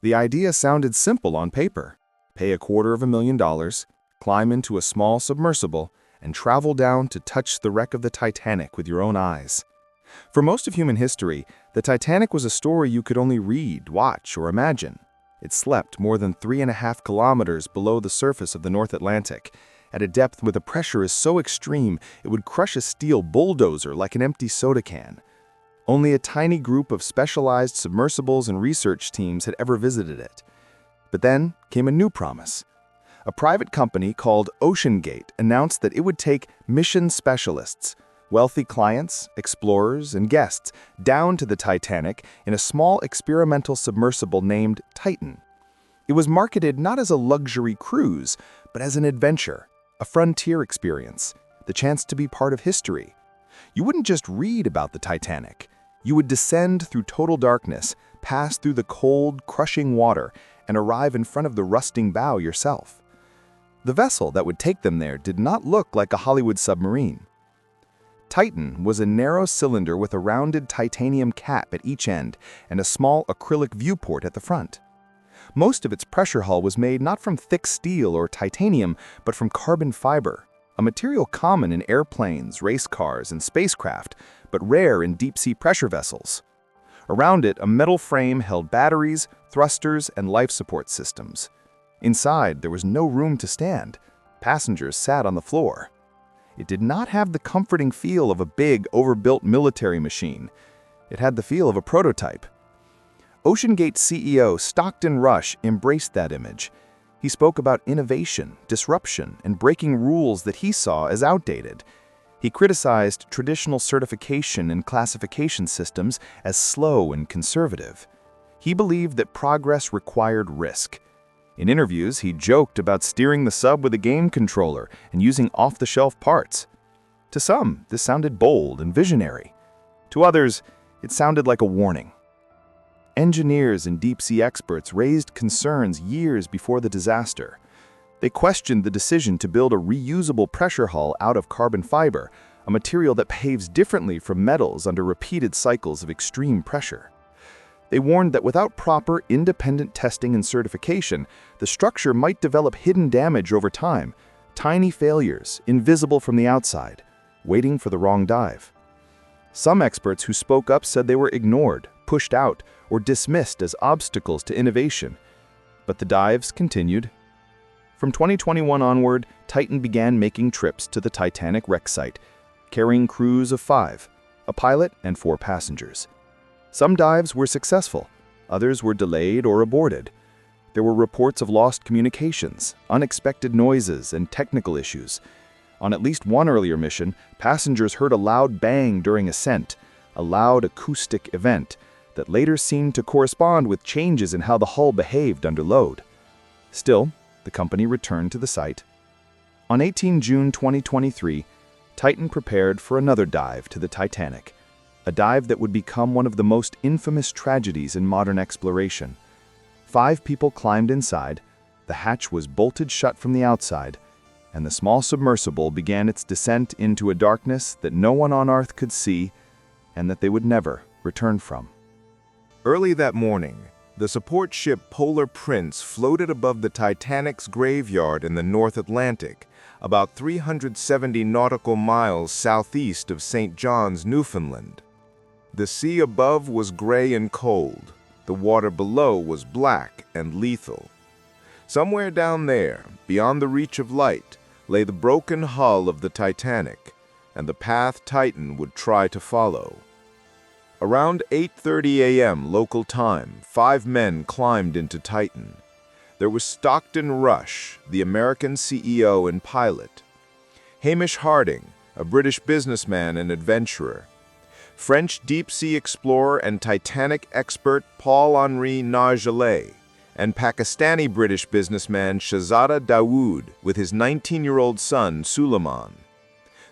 The idea sounded simple on paper. Pay $250,000, climb into a small submersible, and travel down to touch the wreck of the Titanic with your own eyes. For most of human history, the Titanic was a story you could only read, watch, or imagine. It slept more than 3.5 kilometers below the surface of the North Atlantic, at a depth where the pressure is so extreme it would crush a steel bulldozer like an empty soda can. Only a tiny group of specialized submersibles and research teams had ever visited it. But then came a new promise. A private company called OceanGate announced that it would take mission specialists, wealthy clients, explorers, and guests down to the Titanic in a small experimental submersible named Titan. It was marketed not as a luxury cruise, but as an adventure, a frontier experience, the chance to be part of history. You wouldn't just read about the Titanic. You would descend through total darkness, pass through the cold, crushing water, and arrive in front of the rusting bow yourself. The vessel that would take them there did not look like a Hollywood submarine. Titan was a narrow cylinder with a rounded titanium cap at each end and a small acrylic viewport at the front. Most of its pressure hull was made not from thick steel or titanium, but from carbon fiber, a material common in airplanes, race cars, and spacecraft, but rare in deep-sea pressure vessels. Around it, a metal frame held batteries, thrusters, and life support systems. Inside, there was no room to stand. Passengers sat on the floor. It did not have the comforting feel of a big, overbuilt military machine. It had the feel of a prototype. OceanGate CEO Stockton Rush embraced that image. He spoke about innovation, disruption, and breaking rules that he saw as outdated. He criticized traditional certification and classification systems as slow and conservative. He believed that progress required risk. In interviews, he joked about steering the sub with a game controller and using off-the-shelf parts. To some, this sounded bold and visionary. To others, it sounded like a warning. Engineers and deep-sea experts raised concerns years before the disaster. They questioned the decision to build a reusable pressure hull out of carbon fiber, a material that behaves differently from metals under repeated cycles of extreme pressure. They warned that without proper, independent testing and certification, the structure might develop hidden damage over time, tiny failures, invisible from the outside, waiting for the wrong dive. Some experts who spoke up said they were ignored, pushed out, or dismissed as obstacles to innovation. But the dives continued. From 2021 onward, Titan began making trips to the Titanic wreck site, carrying crews of 5, a pilot and 4 passengers. Some dives were successful, others were delayed or aborted. There were reports of lost communications, unexpected noises, and technical issues. On at least one earlier mission, passengers heard a loud bang during ascent, a loud acoustic event that later seemed to correspond with changes in how the hull behaved under load. Still, the company returned to the site. On 18 June 2023, Titan prepared for another dive to the Titanic, a dive that would become one of the most infamous tragedies in modern exploration. 5 people climbed inside, the hatch was bolted shut from the outside, and the small submersible began its descent into a darkness that no one on Earth could see and that they would never return from. Early that morning, the support ship Polar Prince floated above the Titanic's graveyard in the North Atlantic, about 370 nautical miles southeast of St. John's, Newfoundland. The sea above was gray and cold. The water below was black and lethal. Somewhere down there, beyond the reach of light, lay the broken hull of the Titanic, and the path Titan would try to follow. Around 8:30 a.m. local time, 5 men climbed into Titan. There was Stockton Rush, the American CEO and pilot; Hamish Harding, a British businessman and adventurer; French deep-sea explorer and Titanic expert Paul-Henri Nargeolet; and Pakistani-British businessman Shahzada Dawood with his 19-year-old son Suleiman.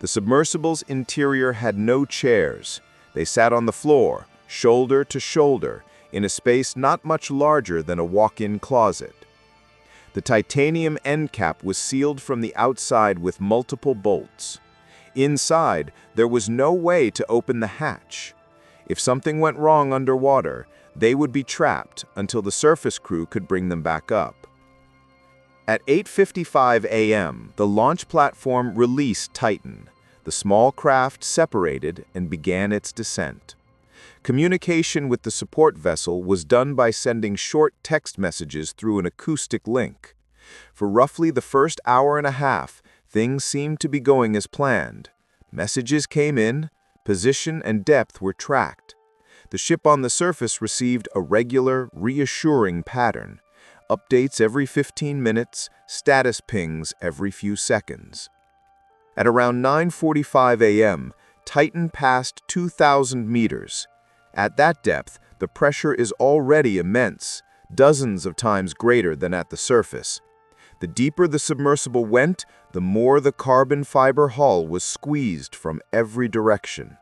The submersible's interior had no chairs. They sat on the floor, shoulder to shoulder, in a space not much larger than a walk-in closet. The titanium end cap was sealed from the outside with multiple bolts. Inside, there was no way to open the hatch. If something went wrong underwater, They would be trapped until the surface crew could bring them back up. At 8:55 a.m., the launch platform released Titan. The small craft separated and began its descent. Communication with the support vessel was done by sending short text messages through an acoustic link. For roughly the first hour and a half, things seemed to be going as planned. Messages came in, position and depth were tracked. The ship on the surface received a regular, reassuring pattern. Updates every 15 minutes, status pings every few seconds. At around 9:45 a.m., Titan passed 2,000 meters. At that depth, the pressure is already immense, dozens of times greater than at the surface. The deeper the submersible went, the more the carbon fiber hull was squeezed from every direction.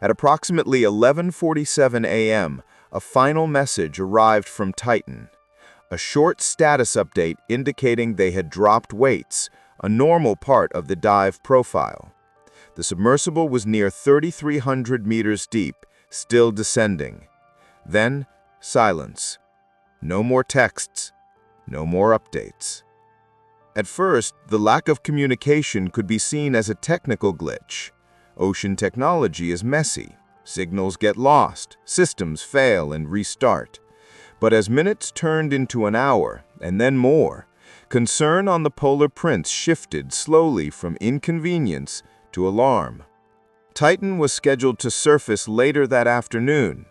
At approximately 11:47 a.m., a final message arrived from Titan. A short status update indicating they had dropped weights, a normal part of the dive profile. The submersible was near 3,300 meters deep, still descending. Then, silence. No more texts, no more updates. At first, the lack of communication could be seen as a technical glitch. Ocean technology is messy. Signals get lost, systems fail and restart. But as minutes turned into an hour, and then more, concern on the Polar Prince shifted slowly from inconvenience to alarm. Titan was scheduled to surface later that afternoon.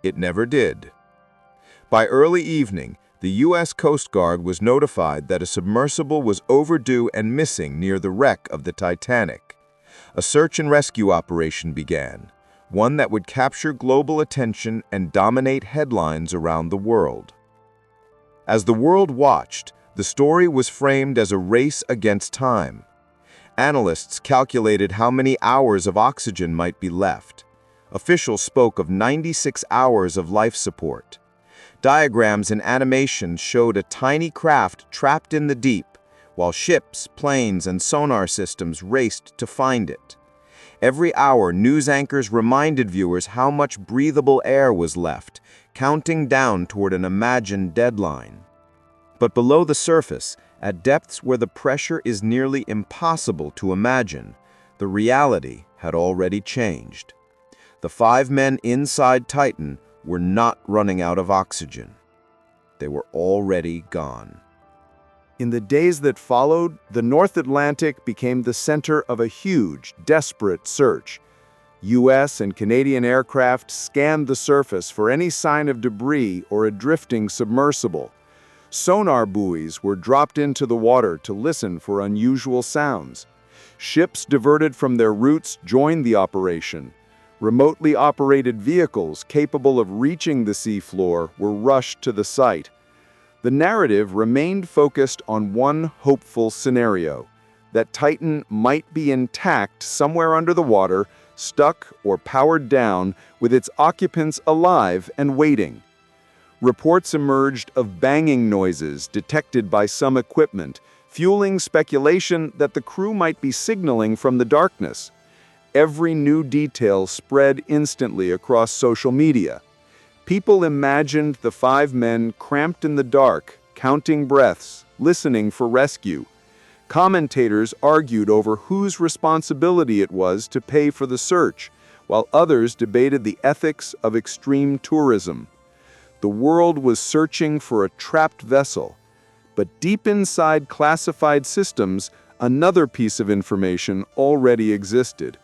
It never did. By early evening, the U.S. Coast Guard was notified that a submersible was overdue and missing near the wreck of the Titanic. A search and rescue operation began, one that would capture global attention and dominate headlines around the world. As the world watched, the story was framed as a race against time. Analysts calculated how many hours of oxygen might be left. Officials spoke of 96 hours of life support. Diagrams and animations showed a tiny craft trapped in the deep, while ships, planes, and sonar systems raced to find it. Every hour, news anchors reminded viewers how much breathable air was left, counting down toward an imagined deadline. But below the surface, at depths where the pressure is nearly impossible to imagine, the reality had already changed. The 5 men inside Titan were not running out of oxygen. They were already gone. In the days that followed, the North Atlantic became the center of a huge, desperate search. U.S. and Canadian aircraft scanned the surface for any sign of debris or a drifting submersible. Sonar buoys were dropped into the water to listen for unusual sounds. Ships diverted from their routes joined the operation. Remotely operated vehicles capable of reaching the seafloor were rushed to the site. The narrative remained focused on one hopeful scenario, that Titan might be intact somewhere under the water, stuck or powered down, with its occupants alive and waiting. Reports emerged of banging noises detected by some equipment, fueling speculation that the crew might be signaling from the darkness. Every new detail spread instantly across social media. People imagined the 5 men cramped in the dark, counting breaths, listening for rescue. Commentators argued over whose responsibility it was to pay for the search, while others debated the ethics of extreme tourism. The world was searching for a trapped vessel, but deep inside classified systems, another piece of information already existed.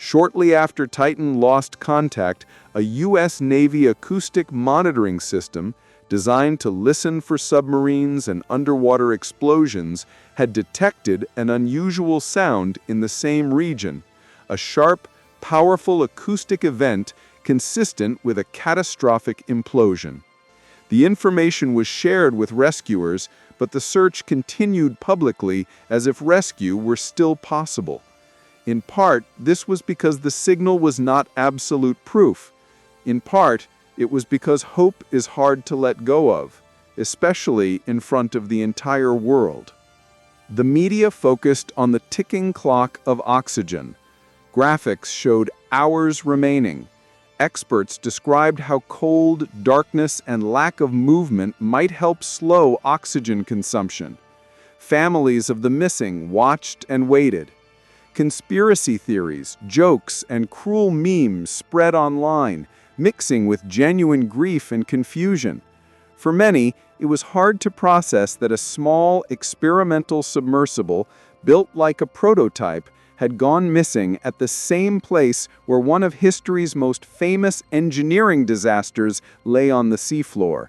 Shortly after Titan lost contact, a U.S. Navy acoustic monitoring system designed to listen for submarines and underwater explosions had detected an unusual sound in the same region, a sharp, powerful acoustic event consistent with a catastrophic implosion. The information was shared with rescuers, but the search continued publicly as if rescue were still possible. In part, this was because the signal was not absolute proof. In part, it was because hope is hard to let go of, especially in front of the entire world. The media focused on the ticking clock of oxygen. Graphics showed hours remaining. Experts described how cold, darkness, and lack of movement might help slow oxygen consumption. Families of the missing watched and waited. Conspiracy theories, jokes, and cruel memes spread online, mixing with genuine grief and confusion. For many, it was hard to process that a small, experimental submersible, built like a prototype, had gone missing at the same place where one of history's most famous engineering disasters lay on the seafloor.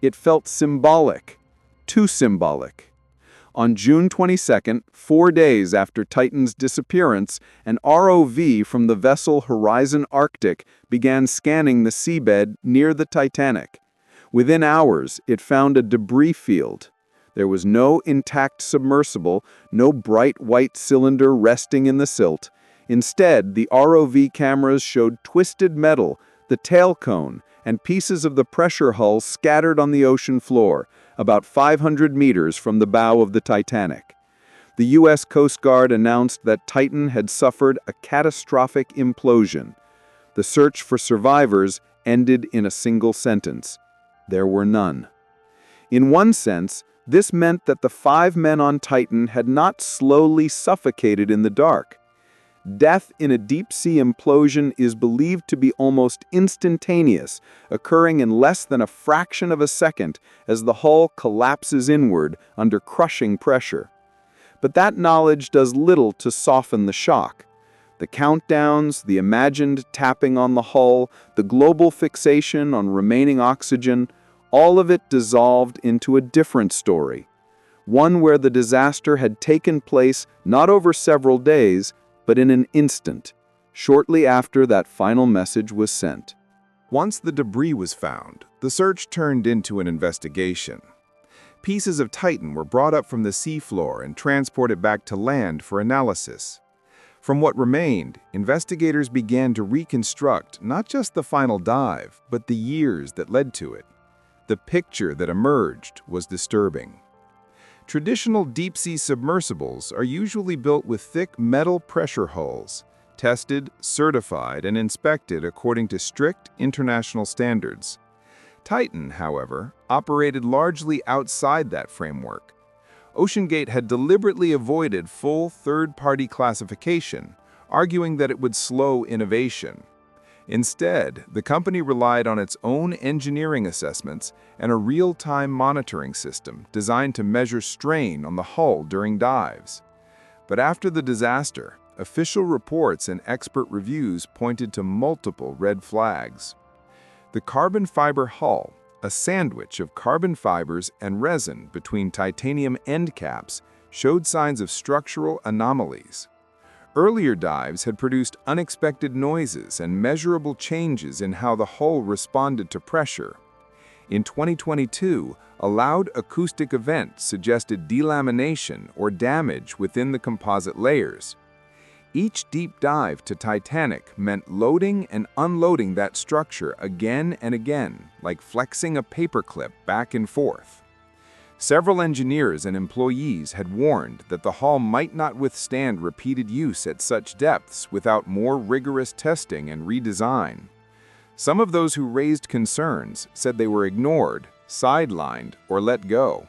It felt symbolic, too symbolic. On June 22nd, 4 days after Titan's disappearance, an ROV from the vessel Horizon Arctic began scanning the seabed near the Titanic. Within hours, it found a debris field. There was no intact submersible, no bright white cylinder resting in the silt. Instead, the ROV cameras showed twisted metal, the tail cone, and pieces of the pressure hull scattered on the ocean floor, about 500 meters from the bow of the Titanic. The U.S. Coast Guard announced that Titan had suffered a catastrophic implosion. The search for survivors ended in a single sentence: there were none. In one sense, this meant that the 5 men on Titan had not slowly suffocated in the dark. Death in a deep-sea implosion is believed to be almost instantaneous, occurring in less than a fraction of a second as the hull collapses inward under crushing pressure. But that knowledge does little to soften the shock. The countdowns, the imagined tapping on the hull, the global fixation on remaining oxygen, all of it dissolved into a different story. One where the disaster had taken place not over several days, but in an instant, shortly after that final message was sent. Once the debris was found, the search turned into an investigation. Pieces of Titan were brought up from the seafloor and transported back to land for analysis. From what remained, investigators began to reconstruct not just the final dive, but the years that led to it. The picture that emerged was disturbing. Traditional deep-sea submersibles are usually built with thick metal pressure hulls, tested, certified, and inspected according to strict international standards. Titan, however, operated largely outside that framework. OceanGate had deliberately avoided full third-party classification, arguing that it would slow innovation. Instead, the company relied on its own engineering assessments and a real-time monitoring system designed to measure strain on the hull during dives. But after the disaster, official reports and expert reviews pointed to multiple red flags. The carbon fiber hull, a sandwich of carbon fibers and resin between titanium end caps, showed signs of structural anomalies. Earlier dives had produced unexpected noises and measurable changes in how the hull responded to pressure. In 2022, a loud acoustic event suggested delamination or damage within the composite layers. Each deep dive to Titanic meant loading and unloading that structure again and again, like flexing a paperclip back and forth. Several engineers and employees had warned that the hull might not withstand repeated use at such depths without more rigorous testing and redesign. Some of those who raised concerns said they were ignored, sidelined, or let go.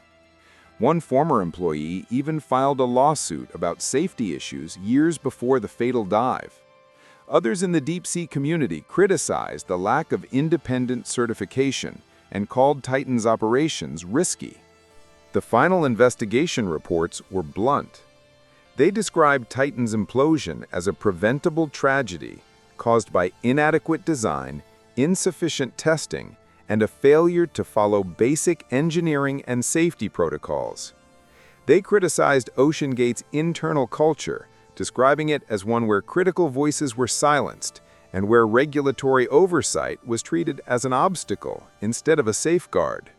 One former employee even filed a lawsuit about safety issues years before the fatal dive. Others in the deep-sea community criticized the lack of independent certification and called Titan's operations risky. The final investigation reports were blunt. They described Titan's implosion as a preventable tragedy caused by inadequate design, insufficient testing, and a failure to follow basic engineering and safety protocols. They criticized OceanGate's internal culture, describing it as one where critical voices were silenced and where regulatory oversight was treated as an obstacle instead of a safeguard.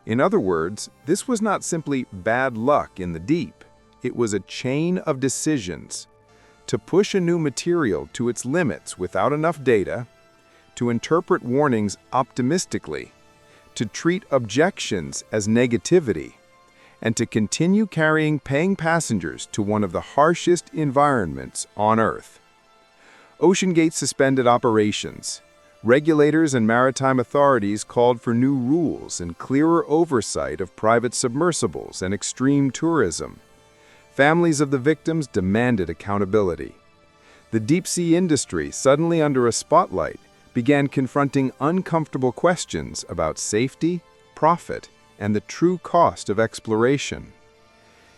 In other words, this was not simply bad luck in the deep. It was a chain of decisions. To push a new material to its limits without enough data, to interpret warnings optimistically, to treat objections as negativity, and to continue carrying paying passengers to one of the harshest environments on Earth. OceanGate suspended operations, Regulators and maritime authorities called for new rules and clearer oversight of private submersibles and extreme tourism. Families of the victims demanded accountability. The deep-sea industry, suddenly under a spotlight, began confronting uncomfortable questions about safety, profit, and the true cost of exploration.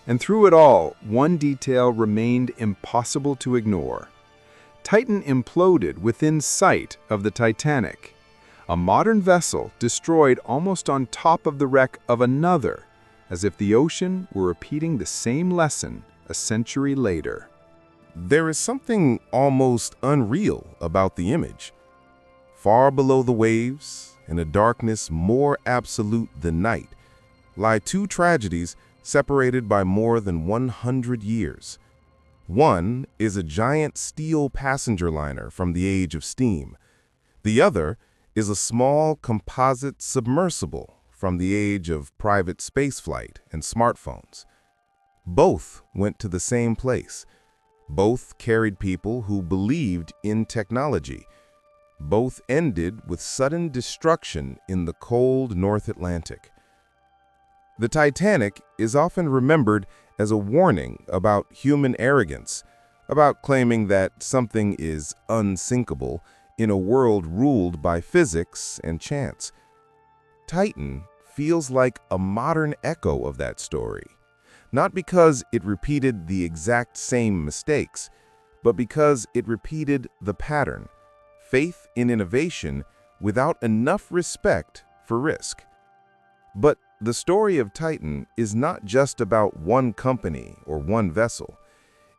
And through it all, one detail remained impossible to ignore. Titan imploded within sight of the Titanic, a modern vessel destroyed almost on top of the wreck of another, as if the ocean were repeating the same lesson a century later. There is something almost unreal about the image. Far below the waves, in a darkness more absolute than night, lie two tragedies separated by more than 100 years. One is a giant steel passenger liner from the age of steam. The other is a small composite submersible from the age of private spaceflight and smartphones. Both went to the same place. Both carried people who believed in technology. Both ended with sudden destruction in the cold North Atlantic. The Titanic is often remembered as a warning about human arrogance, about claiming that something is unsinkable in a world ruled by physics and chance. Titan feels like a modern echo of that story, not because it repeated the exact same mistakes, but because it repeated the pattern: faith in innovation without enough respect for risk. But the story of Titan is not just about one company or one vessel.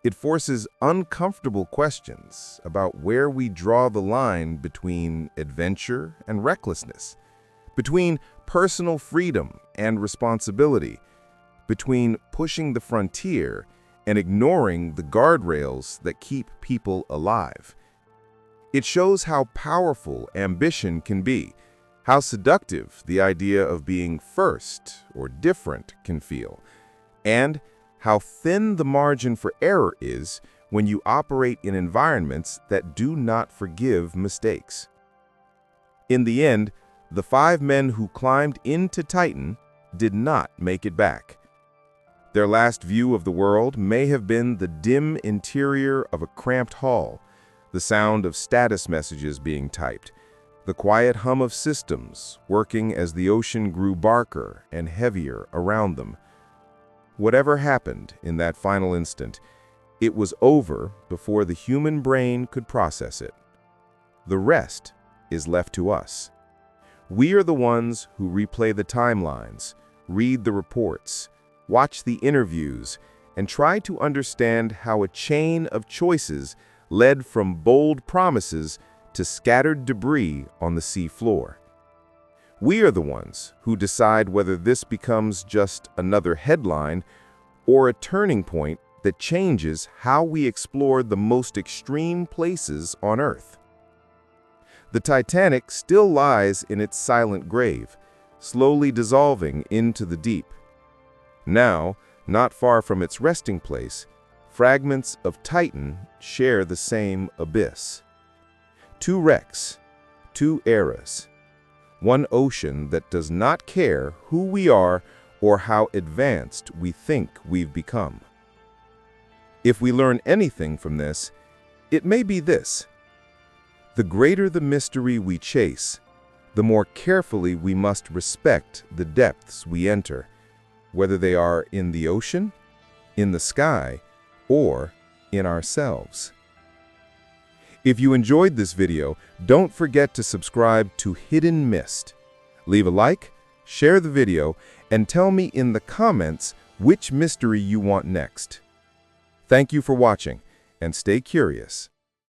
It forces uncomfortable questions about where we draw the line between adventure and recklessness, between personal freedom and responsibility, between pushing the frontier and ignoring the guardrails that keep people alive. It shows how powerful ambition can be, how seductive the idea of being first or different can feel, and how thin the margin for error is when you operate in environments that do not forgive mistakes. In the end, the 5 men who climbed into Titan did not make it back. Their last view of the world may have been the dim interior of a cramped hall, the sound of status messages being typed, the quiet hum of systems working as the ocean grew darker and heavier around them. Whatever happened in that final instant, it was over before the human brain could process it. The rest is left to us. We are the ones who replay the timelines, read the reports, watch the interviews, and try to understand how a chain of choices led from bold promises to scattered debris on the sea floor. We are the ones who decide whether this becomes just another headline or a turning point that changes how we explore the most extreme places on Earth. The Titanic still lies in its silent grave, slowly dissolving into the deep. Now, not far from its resting place, fragments of Titan share the same abyss. 2 wrecks, 2 eras, one ocean that does not care who we are or how advanced we think we've become. If we learn anything from this, it may be this: the greater the mystery we chase, the more carefully we must respect the depths we enter, whether they are in the ocean, in the sky, or in ourselves. If you enjoyed this video, don't forget to subscribe to Hidden Myst. Leave a like, share the video, and tell me in the comments which mystery you want next. Thank you for watching, and stay curious.